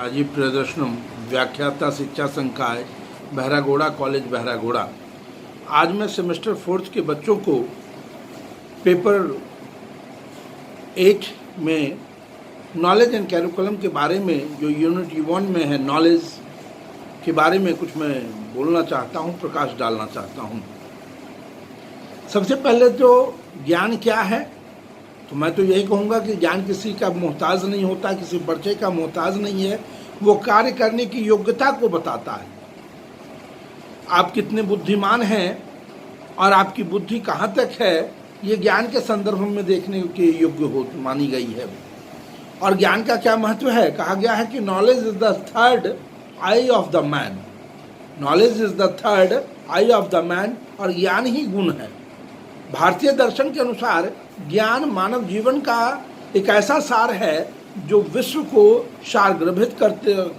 राजीव प्रियदर्शनम व्याख्याता शिक्षा संकाय बहरागोड़ा कॉलेज बहरागोड़ा। आज मैं सेमेस्टर 4 के बच्चों को पेपर 8 में नॉलेज एंड कैरिकुलम के बारे में, जो यूनिट 1 में है, नॉलेज के बारे में कुछ मैं बोलना चाहता हूँ, प्रकाश डालना चाहता हूँ। सबसे पहले तो ज्ञान क्या है, तो मैं तो यही कहूँगा कि ज्ञान किसी का मोहताज नहीं होता, किसी परिचय का मोहताज नहीं है। वो कार्य करने की योग्यता को बताता है। आप कितने बुद्धिमान हैं और आपकी बुद्धि कहाँ तक है, ये ज्ञान के संदर्भ में देखने के योग्य हो मानी गई है। और ज्ञान का क्या महत्व है, कहा गया है कि knowledge is the third I of the man. Knowledge is the third I of the man, और ज्ञान ही गुण है। भारतीय दर्शन के अनुसार ज्ञान मानव जीवन का एक ऐसा सार है जो विश्व को सारगर्भित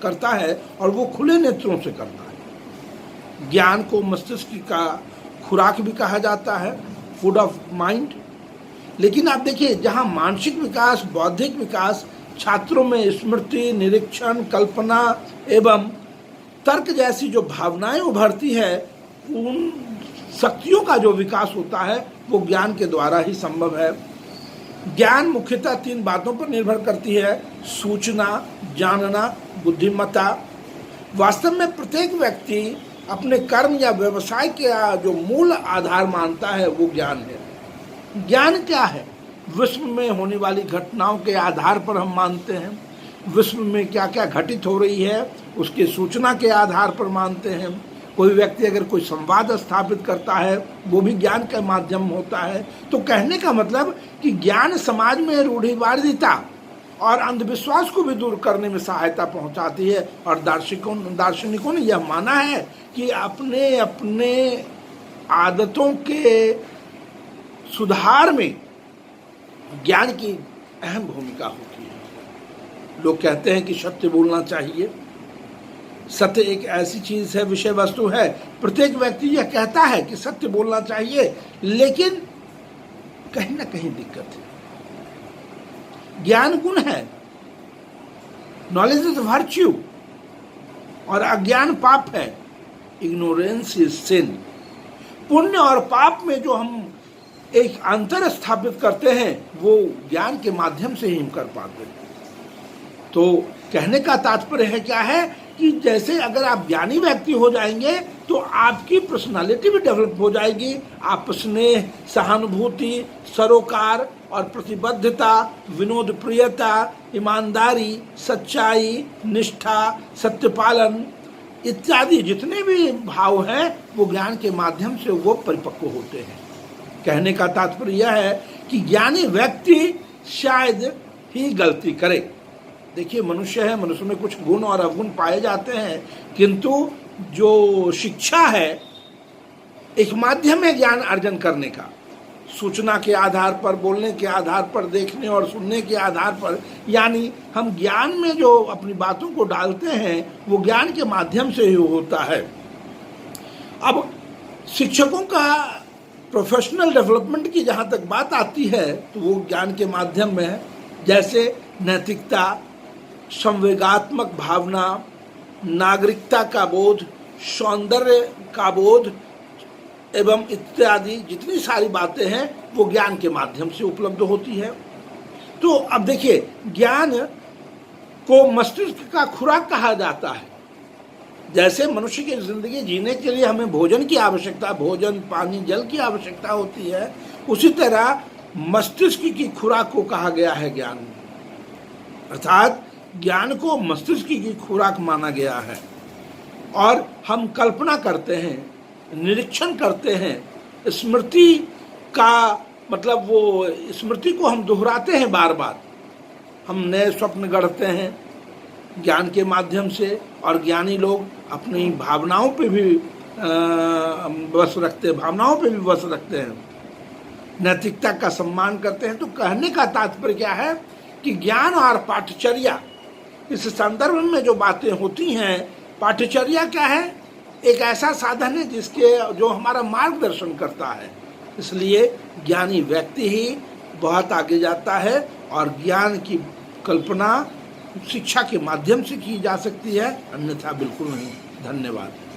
करता है, और वो खुले नेत्रों से करता है। ज्ञान को मस्तिष्क का खुराक भी कहा जाता है, फूड ऑफ माइंड। लेकिन आप देखिए, जहाँ मानसिक विकास, बौद्धिक विकास, छात्रों में स्मृति, निरीक्षण, कल्पना एवं तर्क जैसी जो भावनाएं उभरती है, उन शक्तियों का जो विकास होता है वो ज्ञान के द्वारा ही संभव है। ज्ञान मुख्यतः 3 बातों पर निर्भर करती है: सूचना, जानना, बुद्धिमत्ता। वास्तव में प्रत्येक व्यक्ति अपने कर्म या व्यवसाय का जो मूल आधार मानता है वो ज्ञान है। ज्ञान क्या है? विश्व में होने वाली घटनाओं के आधार पर हम मानते हैं। विश्व में क्या क्या घटित हो रही है उसके सूचना के आधार पर मानते हैं। कोई व्यक्ति अगर कोई संवाद स्थापित करता है, वो भी ज्ञान का माध्यम होता है। तो कहने का मतलब कि ज्ञान समाज में रूढ़िवादिता और अंधविश्वास को भी दूर करने में सहायता पहुंचाती है। और दार्शनिकों ने यह माना है कि अपने अपने आदतों के सुधार में ज्ञान की अहम भूमिका होती है। लोग कहते हैं कि सत्य बोलना चाहिए। सत्य एक ऐसी चीज है, विषय वस्तु है। प्रत्येक व्यक्ति यह कहता है कि सत्य बोलना चाहिए, लेकिन कहीं ना कहीं दिक्कत है। ज्ञान गुण है, नॉलेज इज वर्च्यू, और अज्ञान पाप है, इग्नोरेंस इज सिन। पुण्य और पाप में जो हम एक अंतर स्थापित करते हैं वो ज्ञान के माध्यम से ही हम कर पाते हैं। तो कहने का तात्पर्य है क्या है कि जैसे अगर आप ज्ञानी व्यक्ति हो जाएंगे तो आपकी पर्सनालिटी भी डेवलप हो जाएगी। आप स्नेह, सहानुभूति, सरोकार और प्रतिबद्धता, विनोद प्रियता, ईमानदारी, सच्चाई, निष्ठा, सत्यपालन इत्यादि जितने भी भाव हैं वो ज्ञान के माध्यम से वो परिपक्व होते हैं। कहने का तात्पर्य यह है कि ज्ञानी व्यक्ति शायद ही गलती करे। देखिए, मनुष्य है, मनुष्य में कुछ गुण और अवगुण पाए जाते हैं, किंतु जो शिक्षा है एक माध्यम है ज्ञान अर्जन करने का। सूचना के आधार पर, बोलने के आधार पर, देखने और सुनने के आधार पर, यानी हम ज्ञान में जो अपनी बातों को डालते हैं वो ज्ञान के माध्यम से ही होता है। अब शिक्षकों का प्रोफेशनल डेवलपमेंट की जहाँ तक बात आती है तो वो ज्ञान के माध्यम में है। जैसे नैतिकता, संवेगात्मक भावना, नागरिकता का बोध, सौंदर्य का बोध एवं इत्यादि जितनी सारी बातें हैं वो ज्ञान के माध्यम से उपलब्ध होती है। तो अब देखिए, ज्ञान को मस्तिष्क का खुराक कहा जाता है। जैसे मनुष्य की जिंदगी जीने के लिए हमें भोजन की आवश्यकता, भोजन, पानी, जल की आवश्यकता होती है, उसी तरह मस्तिष्क की खुराक को कहा गया है ज्ञान। अर्थात ज्ञान को मस्तिष्क की खुराक माना गया है। और हम कल्पना करते हैं, निरीक्षण करते हैं, स्मृति का मतलब वो स्मृति को हम दोहराते हैं बार बार। हम नए स्वप्न गढ़ते हैं ज्ञान के माध्यम से, और ज्ञानी लोग अपनी भावनाओं पे भी वश रखते हैं, भावनाओं पे भी वश रखते हैं, नैतिकता का सम्मान करते हैं। तो कहने का तात्पर्य क्या है कि ज्ञान और पाठचर्या, इस संदर्भ में जो बातें होती हैं, पाठचर्या क्या है? एक ऐसा साधन है जिसके जो हमारा मार्गदर्शन करता है। इसलिए ज्ञानी व्यक्ति ही बहुत आगे जाता है और ज्ञान की कल्पना शिक्षा के माध्यम से की जा सकती है, अन्यथा बिल्कुल नहीं। धन्यवाद।